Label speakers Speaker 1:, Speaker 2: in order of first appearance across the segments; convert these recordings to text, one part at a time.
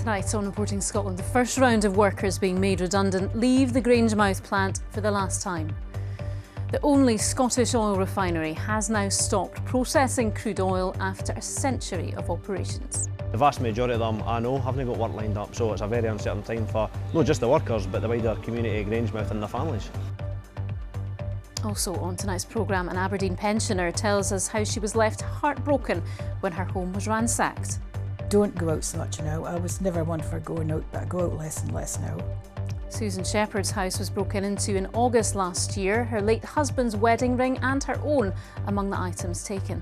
Speaker 1: Tonight on Reporting Scotland, the first round of workers being made redundant leave the Grangemouth plant for the last time. The only Scottish oil refinery has now stopped processing crude oil after a century of operations.
Speaker 2: The vast majority of them, I know, haven't got work lined up, so it's a very uncertain time for not just the workers but the wider community of Grangemouth and their families.
Speaker 1: Also on tonight's programme, an Aberdeen pensioner tells us how she was left heartbroken when her home was ransacked.
Speaker 3: Don't go out so much now. I was never one for going out, but I go out less and less now.
Speaker 1: Susan Shepherd's house was broken into in August last year. Her late husband's wedding ring and her own among the items taken.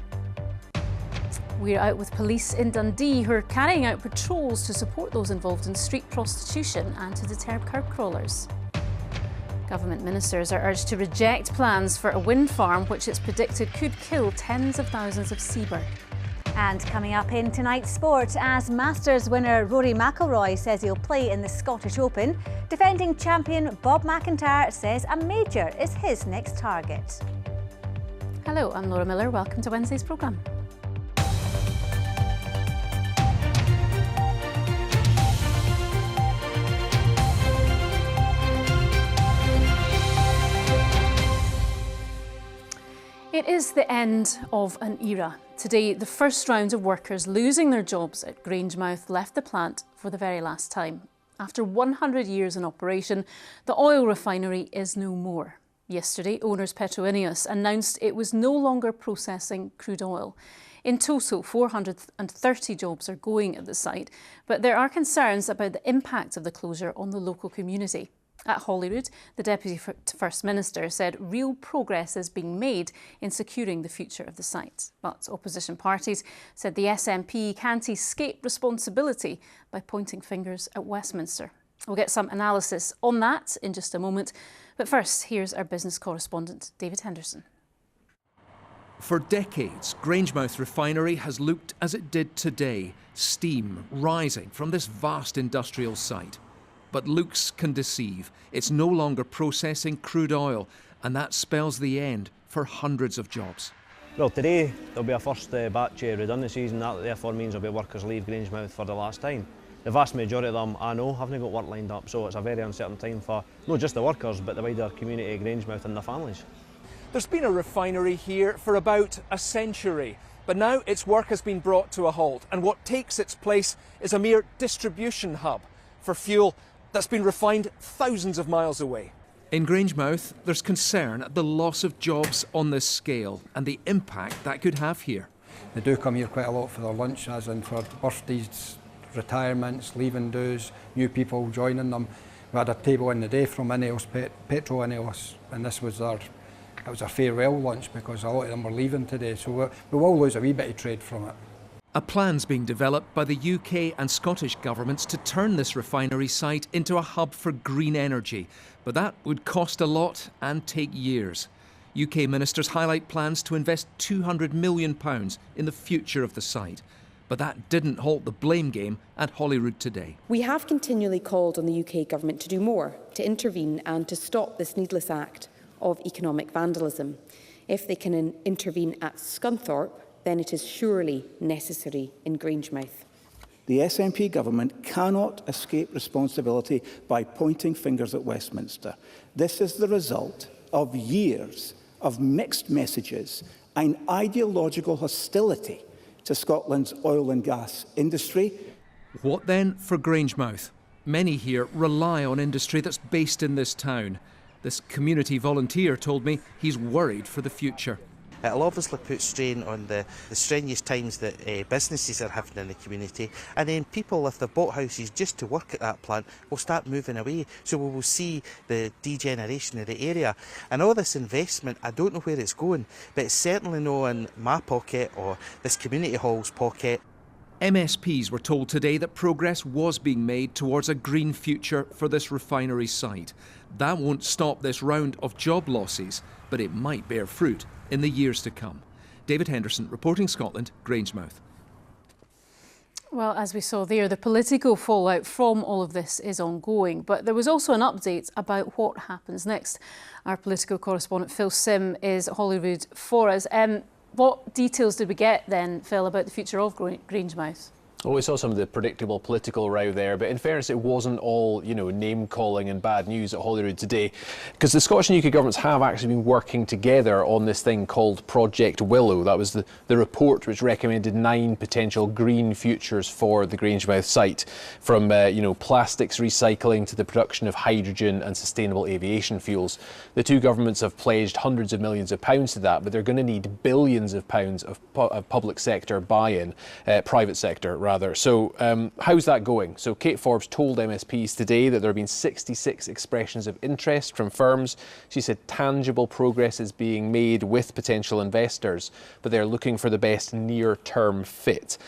Speaker 1: We're out with police in Dundee who are carrying out patrols to support those involved in street prostitution and to deter curb crawlers. Government ministers are urged to reject plans for a wind farm which it's predicted could kill tens of thousands of seabird.
Speaker 4: And coming up in tonight's sport, as Masters winner Rory McIlroy says he'll play in the Scottish Open, defending champion Bob McIntyre says a major is his next target.
Speaker 1: Hello, I'm Laura Miller. Welcome to Wednesday's programme. It is the end of an era. Today, the first round of workers losing their jobs at Grangemouth left the plant for the very last time. After 100 years in operation, the oil refinery is no more. Yesterday, owners Beonia announced it was no longer processing crude oil. In total, 430 jobs are going at the site, but there are concerns about the impact of the closure on the local community. At Holyrood, the Deputy First Minister said real progress is being made in securing the future of the site. But opposition parties said the SNP can't escape responsibility by pointing fingers at Westminster. We'll get some analysis on that in just a moment. But first, here's our business correspondent, David Henderson.
Speaker 5: For decades, Grangemouth Refinery has looked as it did today, steam rising from this vast industrial site. But looks can deceive. It's no longer processing crude oil, and that spells the end for hundreds of jobs.
Speaker 2: Well, today there'll be a first batch of redundancies, and that therefore means there'll be workers leave Grangemouth for the last time. The vast majority of them, I know, haven't got work lined up, so it's a very uncertain time for not just the workers but the wider community of Grangemouth and their families.
Speaker 6: There's been a refinery here for about a century, but now its work has been brought to a halt, and what takes its place is a mere distribution hub for fuel that's been refined thousands of miles away.
Speaker 5: In Grangemouth, there's concern at the loss of jobs on this scale and the impact that could have here.
Speaker 7: They do come here quite a lot for their lunch, as in for birthdays, retirements, leaving dues, new people joining them. We had a table in the day from Ineos, Petro Ineos, and it was our farewell lunch because a lot of them were leaving today, so we will lose a wee bit of trade from it.
Speaker 5: A plan's being developed by the UK and Scottish governments to turn this refinery site into a hub for green energy, but that would cost a lot and take years. UK ministers highlight plans to invest £200 million in the future of the site, but that didn't halt the blame game at Holyrood today.
Speaker 8: We have continually called on the UK government to do more, to intervene and to stop this needless act of economic vandalism. If they can intervene at Scunthorpe, then it is surely necessary in Grangemouth.
Speaker 9: The SNP government cannot escape responsibility by pointing fingers at Westminster. This is the result of years of mixed messages and ideological hostility to Scotland's oil and gas industry.
Speaker 5: What then for Grangemouth? Many here rely on industry that's based in this town. This community volunteer told me he's worried for the future.
Speaker 10: It'll obviously put strain on the strenuous times that businesses are having in the community, and then people, if they've bought houses just to work at that plant, will start moving away. So we will see the degeneration of the area. And all this investment, I don't know where it's going, but it's certainly not in my pocket or this community hall's pocket.
Speaker 5: MSPs were told today that progress was being made towards a green future for this refinery site. That won't stop this round of job losses, but it might bear fruit in the years to come. David Henderson, Reporting Scotland, Grangemouth.
Speaker 1: Well, as we saw there, the political fallout from all of this is ongoing, but there was also an update about what happens next. Our political correspondent Phil Sim is at Holyrood for us. What details did we get then, Phil, about the future of Grangemouth?
Speaker 11: Well, we saw some of the predictable political row there, but in fairness, it wasn't all, name-calling and bad news at Holyrood today, because the Scottish and UK governments have actually been working together on this thing called Project Willow. That was the report which recommended 9 potential green futures for the Grangemouth site, from, plastics recycling to the production of hydrogen and sustainable aviation fuels. The two governments have pledged hundreds of millions of pounds to that, but they're going to need billions of pounds of public sector buy-in, private sector rather. So how's that going? So Kate Forbes told MSPs today that there have been 66 expressions of interest from firms. She said tangible progress is being made with potential investors, but they're looking for the best near-term fit.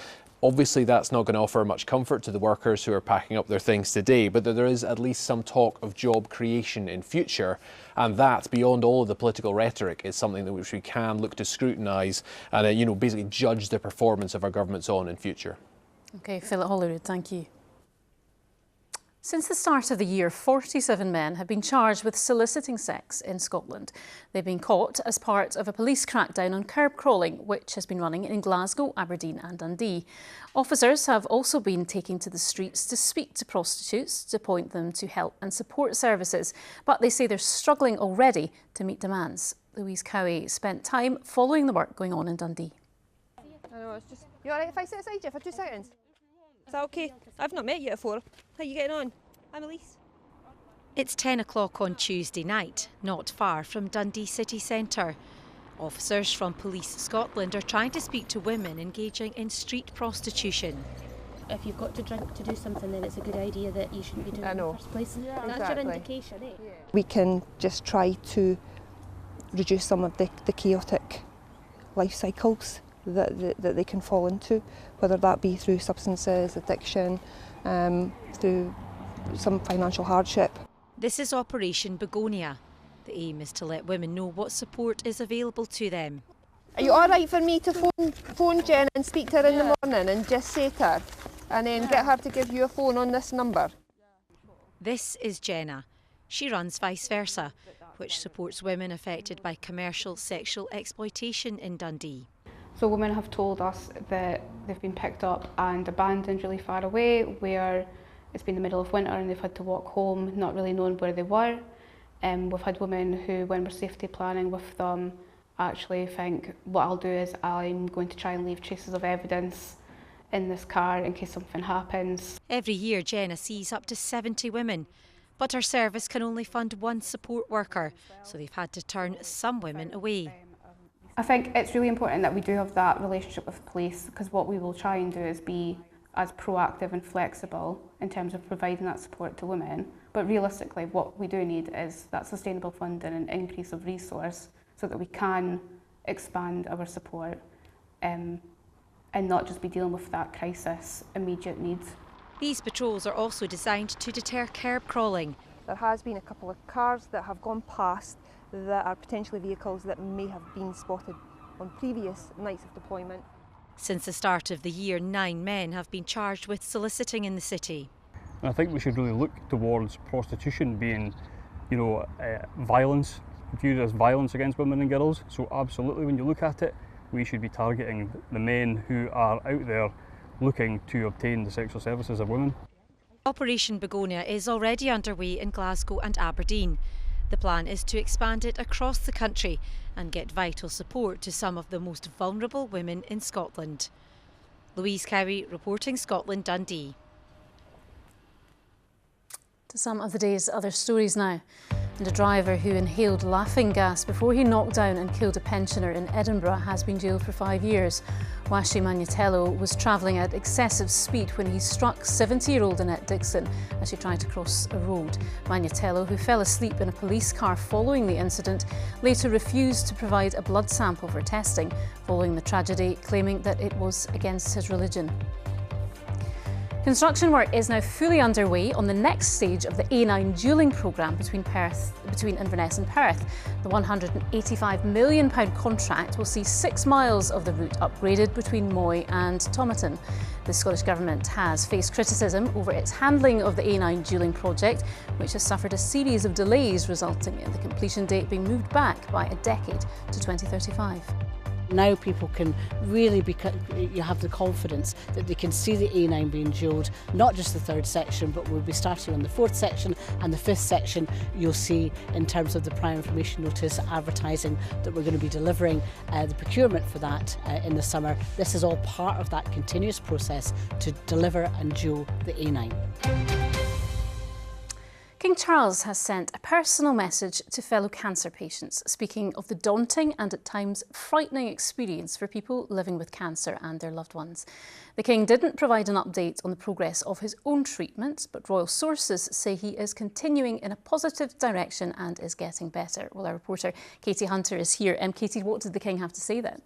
Speaker 11: Obviously, that's not going to offer much comfort to the workers who are packing up their things today, but there is at least some talk of job creation in future, and that, beyond all of the political rhetoric, is something that which we can look to scrutinise and basically judge the performance of our governments on in future.
Speaker 1: OK, Phil at Holyrood, thank you. Since the start of the year, 47 men have been charged with soliciting sex in Scotland. They've been caught as part of a police crackdown on curb crawling, which has been running in Glasgow, Aberdeen and Dundee. Officers have also been taking to the streets to speak to prostitutes, to point them to help and support services, but they say they're struggling already to meet demands. Louise Cowie spent time following the work going on in Dundee.
Speaker 12: I know, it's just... You alright if I sit beside you for 2 seconds? Is that okay? I've not met you before. How are you getting on? I'm Elise.
Speaker 13: It's 10 o'clock on Tuesday night, not far from Dundee city centre. Officers from Police Scotland are trying to speak to women engaging in street prostitution.
Speaker 14: If you've got to drink to do something, then it's a good idea that you shouldn't be doing it in the first place. Yeah, that's your indication, eh? Yeah.
Speaker 12: We can just try to reduce some of the chaotic life cycles that they can fall into, whether that be through substances, addiction, through some financial hardship.
Speaker 13: This is Operation Beonia. The aim is to let women know what support is available to them.
Speaker 12: Are you all right for me to phone Jen and speak to her in the morning and just say to her, and then get her to give you a phone on this number?
Speaker 13: This is Jenna. She runs Vice Versa, which supports women affected by commercial sexual exploitation in Dundee.
Speaker 15: So women have told us that they've been picked up and abandoned really far away, where it's been the middle of winter and they've had to walk home not really knowing where they were. We've had women who, when we're safety planning with them, actually think, what I'll do is I'm going to try and leave traces of evidence in this car in case something happens.
Speaker 13: Every year Jenna sees up to 70 women, but her service can only fund one support worker, so they've had to turn some women away.
Speaker 15: I think it's really important that we do have that relationship with police, because what we will try and do is be as proactive and flexible in terms of providing that support to women. But realistically, what we do need is that sustainable funding and increase of resource so that we can expand our support and not just be dealing with that crisis immediate needs.
Speaker 13: These patrols are also designed to deter curb crawling.
Speaker 12: There has been a couple of cars that have gone past that are potentially vehicles that may have been spotted on previous nights of deployment.
Speaker 13: Since the start of the year, 9 men have been charged with soliciting in the city.
Speaker 16: I think we should really look towards prostitution being, violence, viewed as violence against women and girls. So absolutely, when you look at it, we should be targeting the men who are out there looking to obtain the sexual services of women.
Speaker 13: Operation Beonia is already underway in Glasgow and Aberdeen. The plan is to expand it across the country and get vital support to some of the most vulnerable women in Scotland. Louise Cowie, reporting Scotland, Dundee.
Speaker 1: To some of the day's other stories now. And a driver who inhaled laughing gas before he knocked down and killed a pensioner in Edinburgh has been jailed for 5 years. Washi Magnatello was travelling at excessive speed when he struck 70-year-old Annette Dixon as she tried to cross a road. Magnatello, who fell asleep in a police car following the incident, later refused to provide a blood sample for testing following the tragedy, claiming that it was against his religion. Construction work is now fully underway on the next stage of the A9 Dueling programme between Inverness and Perth. The £185 million contract will see 6 miles of the route upgraded between Moy and Tomaton. The Scottish Government has faced criticism over its handling of the A9 Dueling project, which has suffered a series of delays, resulting in the completion date being moved back by a decade to 2035.
Speaker 17: Now people can really you have the confidence that they can see the A9 being dualled, not just the third section, but we'll be starting on the fourth section and the fifth section. You'll see in terms of the prior information notice advertising that we're going to be delivering the procurement for that in the summer. This is all part of that continuous process to deliver and dual the A9.
Speaker 1: King Charles has sent a personal message to fellow cancer patients, speaking of the daunting and at times frightening experience for people living with cancer and their loved ones. The King didn't provide an update on the progress of his own treatment, but royal sources say he is continuing in a positive direction and is getting better. Well, our reporter Katie Hunter is here. Katie, what did the King have to say then?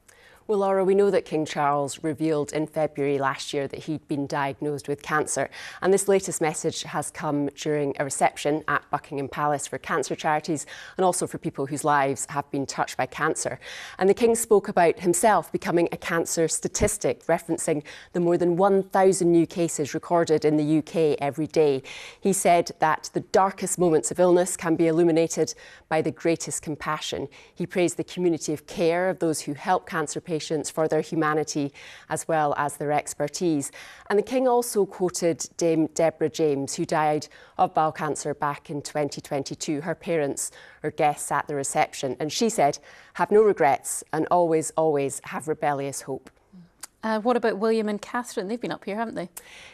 Speaker 18: Well, Laura, we know that King Charles revealed in February last year that he'd been diagnosed with cancer. And this latest message has come during a reception at Buckingham Palace for cancer charities and also for people whose lives have been touched by cancer. And the King spoke about himself becoming a cancer statistic, referencing the more than 1,000 new cases recorded in the UK every day. He said that the darkest moments of illness can be illuminated by the greatest compassion. He praised the community of care of those who help cancer patients for their humanity as well as their expertise. And the King also quoted Dame Deborah James, who died of bowel cancer back in 2022. Her parents were guests at the reception, and she said, "Have no regrets and always, always have rebellious hope."
Speaker 1: What about William and Catherine? They've been up here, haven't they?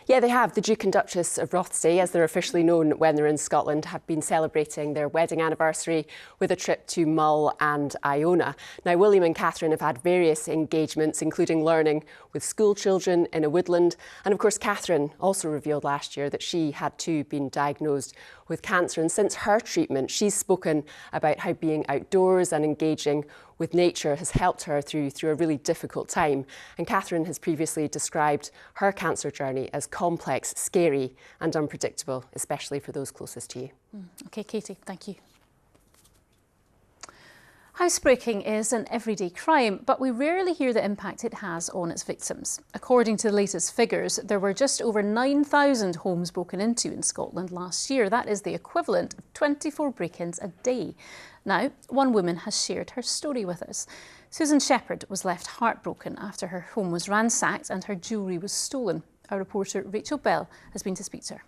Speaker 18: Yeah, they have. The Duke and Duchess of Rothesay, as they're officially known when they're in Scotland, have been celebrating their wedding anniversary with a trip to Mull and Iona. Now, William and Catherine have had various engagements, including learning with school children in a woodland. And of course, Catherine also revealed last year that she had too been diagnosed with cancer. And since her treatment, she's spoken about how being outdoors and engaging with nature has helped her through a really difficult time. And Catherine has previously described her cancer journey as complex, scary and unpredictable, especially for those closest to you.
Speaker 1: OK, Katie, thank you. Housebreaking is an everyday crime, but we rarely hear the impact it has on its victims. According to the latest figures, there were just over 9,000 homes broken into in Scotland last year. That is the equivalent of 24 break-ins a day. Now, one woman has shared her story with us. Susan Shepherd was left heartbroken after her home was ransacked and her jewellery was stolen. Our reporter Rachel Bell has been to speak to her.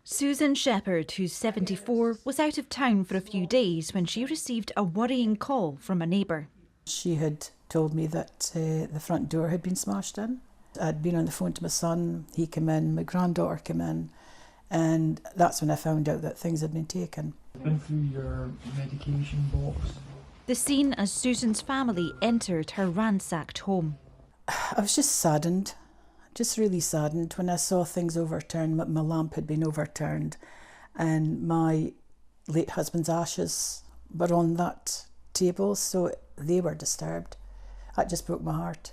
Speaker 19: Susan Shepherd, who's 74, was out of town for a few days when she received a worrying call from a neighbour.
Speaker 3: She had told me that the front door had been smashed in. I'd been on the phone to my son, he came in, my granddaughter came in, and that's when I found out that things had been taken.
Speaker 20: Been through your medication box.
Speaker 19: The scene as Susan's family entered her ransacked home.
Speaker 3: I was just saddened. Just really saddened when I saw things overturned. My lamp had been overturned and my late husband's ashes were on that table, so they were disturbed. That just broke my heart.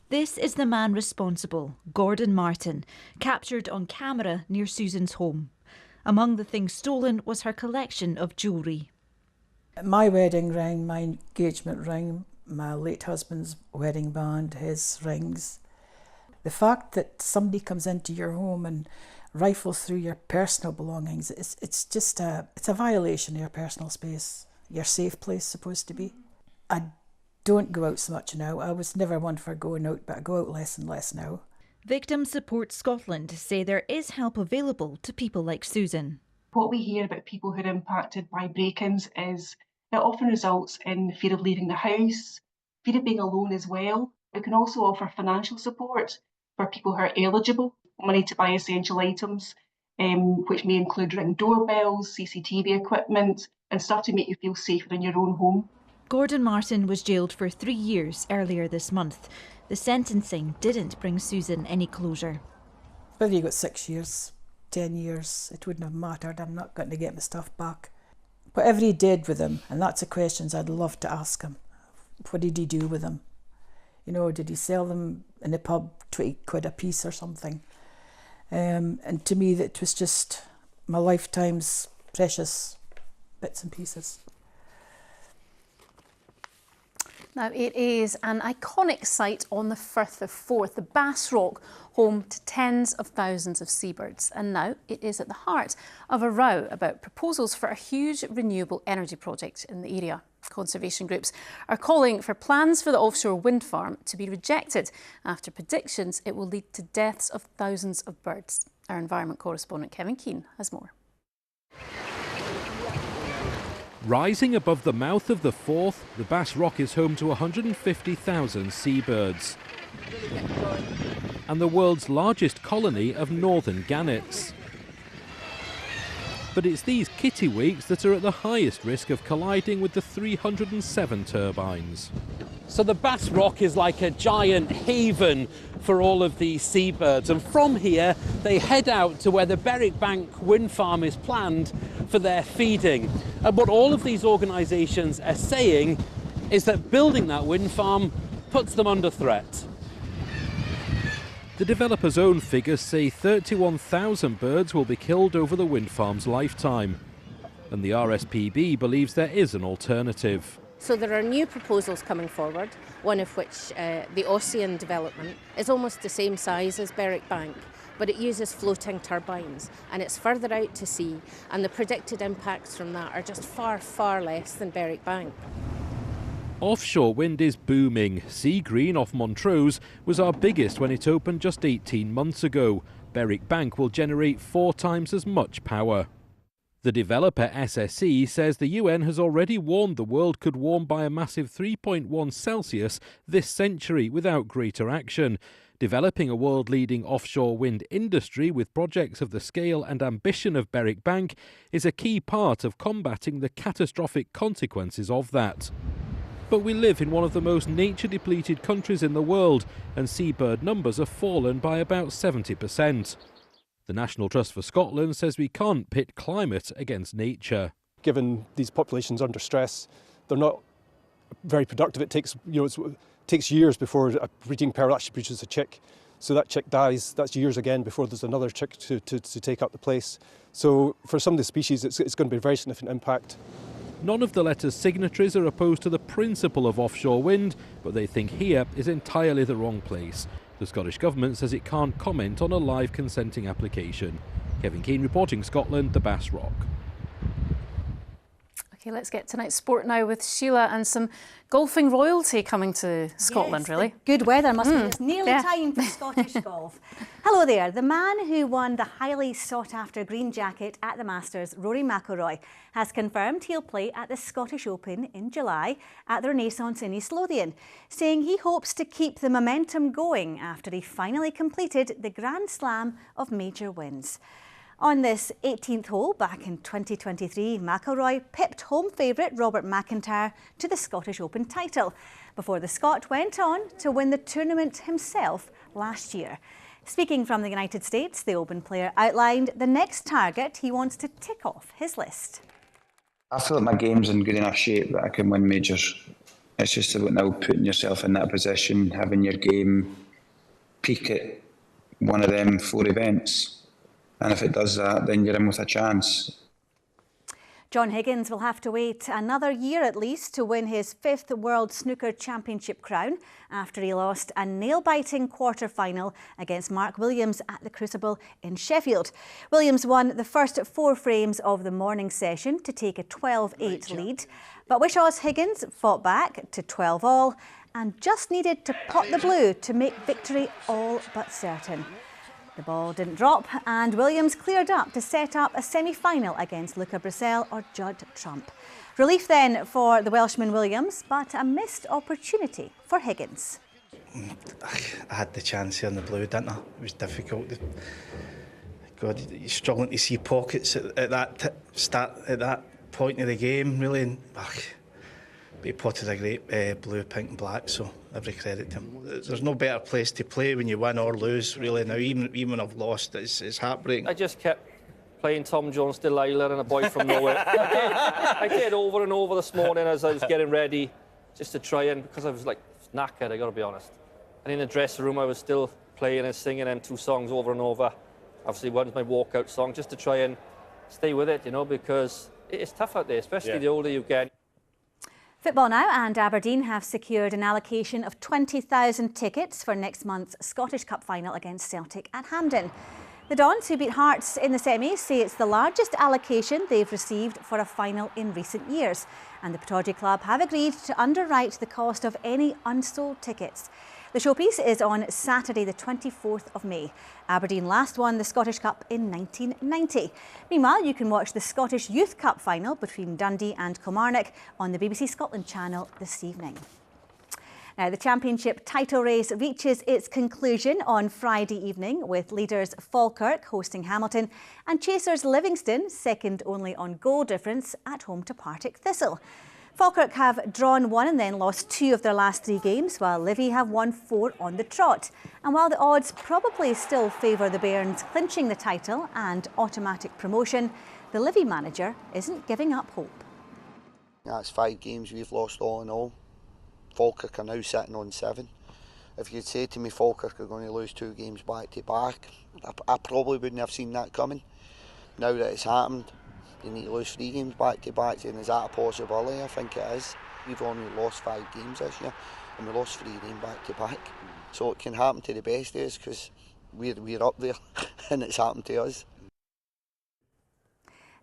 Speaker 19: This is the man responsible, Gordon Martin, captured on camera near Susan's home. Among the things stolen was her collection of jewellery.
Speaker 3: My wedding ring, my engagement ring, my late husband's wedding band, his rings. The fact that somebody comes into your home and rifles through your personal belongings, it's a violation of your personal space, your safe place supposed to be. I don't go out so much now. I was never one for going out, but I go out less and less now.
Speaker 19: Victim Support Scotland say there is help available to people like Susan.
Speaker 21: What we hear about people who are impacted by break-ins is it often results in fear of leaving the house, fear of being alone as well. It can also offer financial support for people who are eligible, money to buy essential items, which may include Ring doorbells, CCTV equipment, and stuff to make you feel safer in your own home.
Speaker 19: Gordon Martin was jailed for 3 years earlier this month. The sentencing didn't bring Susan any closure.
Speaker 3: Whether you got 6 years, 10 years, it wouldn't have mattered. I'm not going to get my stuff back. Whatever he did with them, and that's the questions I'd love to ask him. What did he do with them? You know, did he sell them in the pub 20 quid a piece or something? And to me, that was just my lifetime's precious bits and pieces.
Speaker 1: Now, it is an iconic site on the Firth of Forth, the Bass Rock, home to tens of thousands of seabirds. And now it is at the heart of a row about proposals for a huge renewable energy project in the area. Conservation groups are calling for plans for the offshore wind farm to be rejected after predictions it will lead to deaths of thousands of birds. Our environment correspondent Kevin Keane has more.
Speaker 4: Rising above the mouth of the Forth, the Bass Rock is home to 150,000 seabirds and the world's largest colony of northern gannets. But it's these kittiwakes that are at the highest risk of colliding with the 307 turbines.
Speaker 22: So the Bass Rock is like a giant haven for all of these seabirds, and from here they head out to where the Berwick Bank wind farm is planned for their feeding. And what all of these organisations are saying is that building that wind farm puts them under threat.
Speaker 4: The developer's own figures say 31,000 birds will be killed over the wind farm's lifetime. And the RSPB believes there is an alternative.
Speaker 23: So there are new proposals coming forward, one of which, the Ossian development, is almost the same size as Berwick Bank, but it uses floating turbines and it's further out to sea, and the predicted impacts from that are just far, far less than Berwick Bank.
Speaker 4: Offshore wind is booming. Sea Green off Montrose was our biggest when it opened just 18 months ago. Berwick Bank will generate 4 times as much power. The developer SSE says the UN has already warned the world could warm by a massive 3.1 Celsius this century without greater action. Developing a world-leading offshore wind industry with projects of the scale and ambition of Berwick Bank is a key part of combating the catastrophic consequences of that. But we live in one of the most nature-depleted countries in the world, and seabird numbers have fallen by about 70%. The National Trust for Scotland says we can't pit climate against nature.
Speaker 24: Given these populations under stress, they're not very productive. It takes, it takes years before a breeding pair actually produces a chick. So that chick dies, that's years again before there's another chick to take up the place. So for some of the species, it's going to be a very significant impact.
Speaker 4: None of the letter's signatories are opposed to the principle of offshore wind, but they think here is entirely the wrong place. The Scottish Government says it can't comment on a live consenting application. Kevin Keane reporting Scotland, the Bass Rock.
Speaker 1: OK, let's get tonight's sport now with Sheila and some golfing royalty coming to Scotland,
Speaker 25: yes,
Speaker 1: really.
Speaker 25: Good weather must be. It's nearly time for Scottish golf. Hello there. The man who won the highly sought-after green jacket at the Masters, Rory McIlroy, has confirmed he'll play at the Scottish Open in July at the Renaissance in East Lothian, saying he hopes to keep the momentum going after he finally completed the Grand Slam of major wins. On this 18th hole back in 2023, McIlroy pipped home favourite Robert McIntyre to the Scottish Open title before the Scot went on to win the tournament himself last year. Speaking from the United States, the Open player outlined the next target he wants to tick off his list.
Speaker 26: I feel like my game's in good enough shape that I can win majors. It's just about now putting yourself in that position, having your game peak at one of them 4 events. And if it does that, then you're in with a chance.
Speaker 25: John Higgins will have to wait another year at least to win his 5th World Snooker Championship crown after he lost a nail-biting quarter-final against Mark Williams at the Crucible in Sheffield. Williams won the first 4 frames of the morning session to take a 12-8 lead, but Wishaw's Higgins fought back to 12-all and just needed to pot the blue to make victory all but certain. The ball didn't drop and Williams cleared up to set up a semi-final against Luca Brissell or Judd Trump. Relief then for the Welshman Williams, but a missed opportunity for Higgins.
Speaker 27: I had the chance here on the blue, didn't I? It was difficult. God, you're struggling to see pockets at that point of the game, really. And, but he potted a great blue, pink and black, so every credit to him. There's no better place to play when you win or lose, really. Now, even when I've lost, it's heartbreaking.
Speaker 28: I just kept playing Tom Jones, Delilah and A Boy From Nowhere. I did over and over this morning as I was getting ready, just to try and, because I was like knackered, I got to be honest. And in the dressing room, I was still playing and singing them 2 songs over and over. Obviously, one's my walkout song, just to try and stay with it, you know, because it's tough out there, especially the older you get.
Speaker 25: Football now, and Aberdeen have secured an allocation of 20,000 tickets for next month's Scottish Cup final against Celtic at Hampden. The Dons, who beat Hearts in the semis, say it's the largest allocation they've received for a final in recent years. And the Pittodrie club have agreed to underwrite the cost of any unsold tickets. The showpiece is on Saturday the 24th of May. Aberdeen last won the Scottish Cup in 1990. Meanwhile, you can watch the Scottish Youth Cup final between Dundee and Kilmarnock on the BBC Scotland channel this evening. Now, the championship title race reaches its conclusion on Friday evening, with leaders Falkirk hosting Hamilton and chasers Livingston, second only on goal difference, at home to Partick Thistle. Falkirk have drawn 1 and then lost 2 of their last 3 games, while Livy have won 4 on the trot. And while the odds probably still favour the Bairns clinching the title and automatic promotion, the Livy manager isn't giving up hope.
Speaker 2: That's 5 games we've lost all in all. Falkirk are now sitting on 7. If you'd say to me Falkirk are going to lose 2 games back to back, I probably wouldn't have seen that coming. Now that it's happened, you need to lose 3 games back to back, and is that a possibility? I think it is. We've only lost 5 games this year, and we lost 3 games back to back. So it can happen to the best of us, because we're up there and it's happened to us.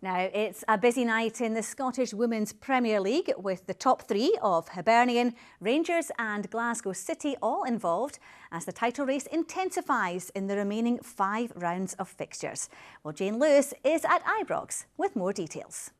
Speaker 25: Now, it's a busy night in the Scottish Women's Premier League, with the top 3 of Hibernian, Rangers and Glasgow City all involved as the title race intensifies in the remaining 5 rounds of fixtures. Well, Jane Lewis is at Ibrox with more details.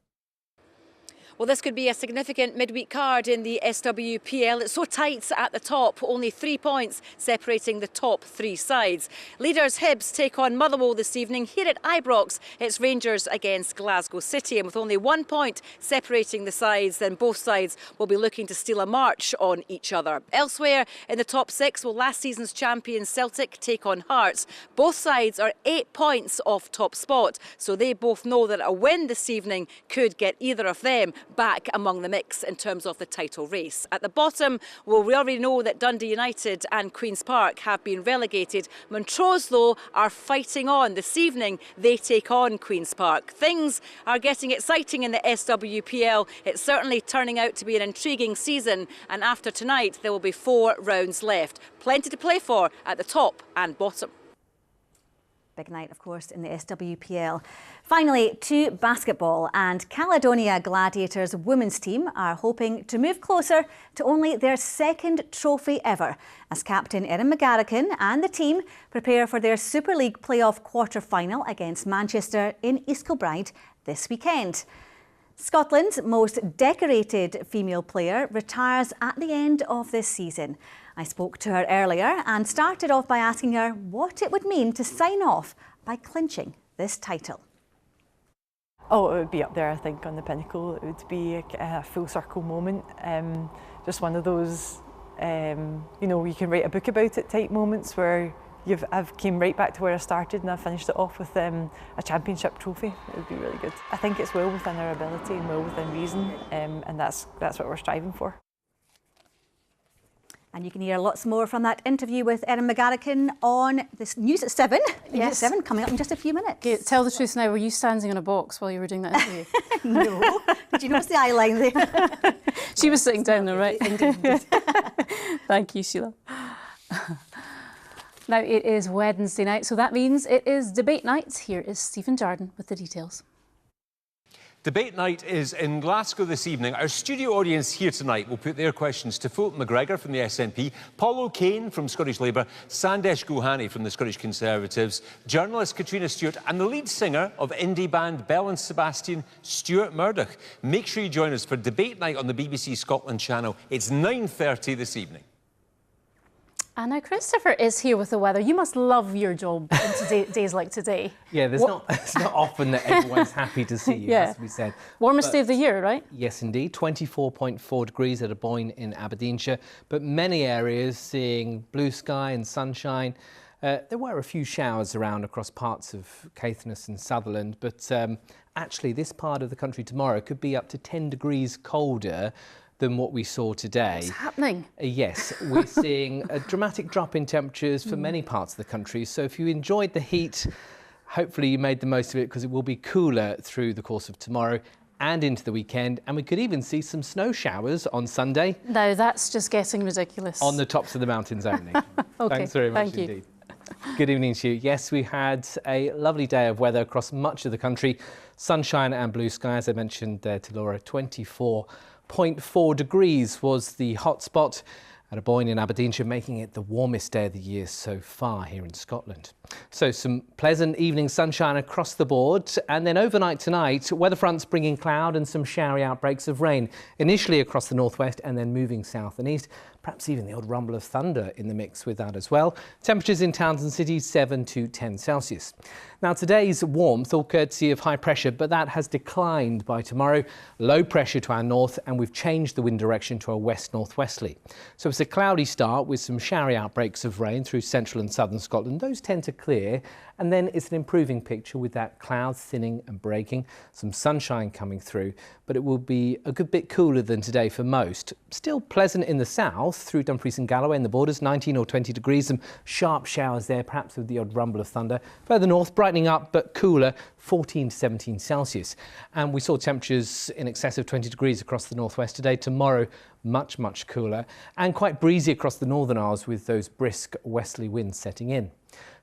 Speaker 5: Well, this could be a significant midweek card in the SWPL. It's so tight at the top, only 3 points separating the top 3 sides. Leaders Hibs take on Motherwell this evening. Here at Ibrox, it's Rangers against Glasgow City, and with only 1 point separating the sides, then both sides will be looking to steal a march on each other. Elsewhere in the top 6, will last season's champions Celtic take on Hearts. Both sides are 8 points off top spot, so they both know that a win this evening could get either of them back among the mix in terms of the title race. At the bottom, well, we already know that Dundee United and Queen's Park have been relegated. Montrose, though, are fighting on. This evening, they take on Queen's Park. Things are getting exciting in the SWPL. It's certainly turning out to be an intriguing season, and after tonight, there will be 4 rounds left. Plenty to play for at the top and bottom.
Speaker 25: Big night, of course, in the SWPL. Finally, to basketball, and Caledonia Gladiators women's team are hoping to move closer to only their 2nd trophy ever, as captain Erin McGarrigan and the team prepare for their Super League playoff quarter-final against Manchester in East Kilbride this weekend. Scotland's most decorated female player retires at the end of this season. I spoke to her earlier and started off by asking her what it would mean to sign off by clinching this title.
Speaker 6: Oh, it would be up there, I think, on the pinnacle. It would be a full circle moment. Just one of those, you know, you can write a book about it type moments where I've came right back to where I started and I finished it off with a championship trophy. It would be really good. I think it's well within our ability and well within reason, and that's what we're striving for.
Speaker 25: And you can hear lots more from that interview with Erin McGarrigan on this News at 7.
Speaker 1: Yes.
Speaker 25: News at 7 coming up in just a few minutes.
Speaker 1: Okay, tell the truth now, were you standing on a box while you were doing that interview?
Speaker 25: No. Did you notice the eye line there?
Speaker 1: She was sitting down though, right? Thank you, Sheila. Now it is Wednesday night, so that means it is debate night. Here is Stephen Jardine with the details.
Speaker 7: Debate night is in Glasgow this evening. Our studio audience here tonight will put their questions to Fulton McGregor from the SNP, Paul O'Kane from Scottish Labour, Sandesh Gohani from the Scottish Conservatives, journalist Katrina Stewart and the lead singer of indie band Bell and Sebastian, Stuart Murdoch. Make sure you join us for debate night on the BBC Scotland channel. It's 9:30 this evening.
Speaker 1: And now Christopher is here with the weather. You must love your job in days like today.
Speaker 8: Yeah, it's not often that everyone's happy to see you, has to be said.
Speaker 1: Warmest day of the year, right?
Speaker 8: Yes, indeed. 24.4 degrees at Aboyne in Aberdeenshire, but many areas seeing blue sky and sunshine. There were a few showers around across parts of Caithness and Sutherland, but actually this part of the country tomorrow could be up to 10 degrees colder than what we saw today.
Speaker 1: What's happening?
Speaker 8: Yes, we're seeing a dramatic drop in temperatures for many parts of the country. So if you enjoyed the heat, hopefully you made the most of it, because it will be cooler through the course of tomorrow and into the weekend. And we could even see some snow showers on Sunday.
Speaker 1: No, that's just getting ridiculous.
Speaker 8: On the tops of the mountains only.
Speaker 1: Okay,
Speaker 8: Thanks very much
Speaker 1: thank you.
Speaker 8: indeed. Good evening to you. Yes, we had a lovely day of weather across much of the country. Sunshine and blue sky, as I mentioned there to Laura. 24.4 degrees was the hot spot at Beonia in Aberdeenshire, making it the warmest day of the year so far here in Scotland. So some pleasant evening sunshine across the board, and then overnight tonight, weather fronts bringing cloud and some showery outbreaks of rain, initially across the northwest and then moving south and east. Perhaps even the odd rumble of thunder in the mix with that as well. Temperatures in towns and cities 7 to 10 Celsius. Now today's warmth all courtesy of high pressure, but that has declined by tomorrow. Low pressure to our north, and we've changed the wind direction to a west-northwesterly. So it's a cloudy start with some showery outbreaks of rain through central and southern Scotland. Those tend to clear, and then it's an improving picture with that cloud thinning and breaking, some sunshine coming through, but it will be a good bit cooler than today for most. Still pleasant in the south through Dumfries and Galloway and the borders, 19 or 20 degrees, some sharp showers there, perhaps with the odd rumble of thunder. Further north, brightening up but cooler, 14 to 17 Celsius. And we saw temperatures in excess of 20 degrees across the northwest today. Tomorrow, much, much cooler and quite breezy across the northern Isles with those brisk westerly winds setting in.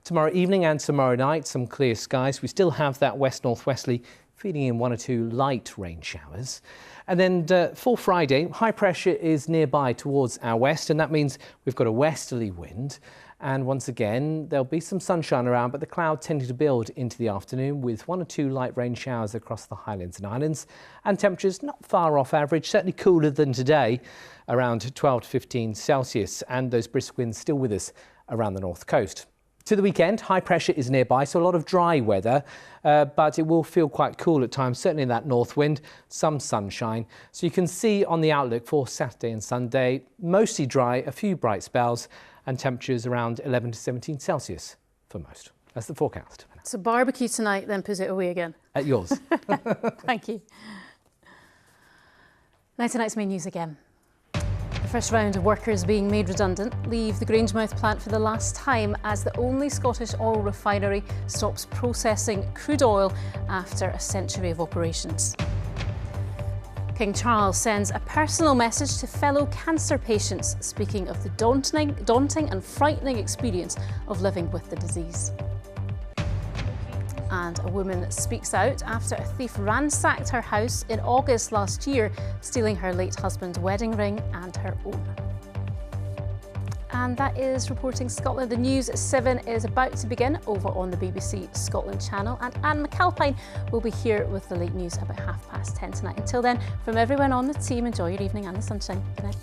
Speaker 8: Tomorrow evening and tomorrow night, some clear skies. We still have that west-northwesterly, feeding in 1 or 2 light rain showers. And then for Friday, high pressure is nearby towards our west, and that means we've got a westerly wind. And once again, there'll be some sunshine around, but the cloud tending to build into the afternoon with 1 or 2 light rain showers across the Highlands and Islands. And temperatures not far off average, certainly cooler than today, around 12 to 15 Celsius. And those brisk winds still with us around the north coast. To the weekend, high pressure is nearby, so a lot of dry weather, but it will feel quite cool at times, certainly in that north wind, some sunshine. So you can see on the outlook for Saturday and Sunday, mostly dry, a few bright spells, and temperatures around 11 to 17 Celsius for most. That's the forecast.
Speaker 1: So barbecue tonight, then put it away again.
Speaker 8: At yours.
Speaker 1: Thank you. Now tonight's main news again. The first round of workers being made redundant leave the Grangemouth plant for the last time as the only Scottish oil refinery stops processing crude oil after a century of operations. King Charles sends a personal message to fellow cancer patients, speaking of the daunting and frightening experience of living with the disease. And a woman speaks out after a thief ransacked her house in August last year, stealing her late husband's wedding ring and her own. And that is Reporting Scotland. The News at 7 is about to begin over on the BBC Scotland channel, and Anne McAlpine will be here with the late news about 10:30 tonight. Until then, from everyone on the team, enjoy your evening and the sunshine. Good night.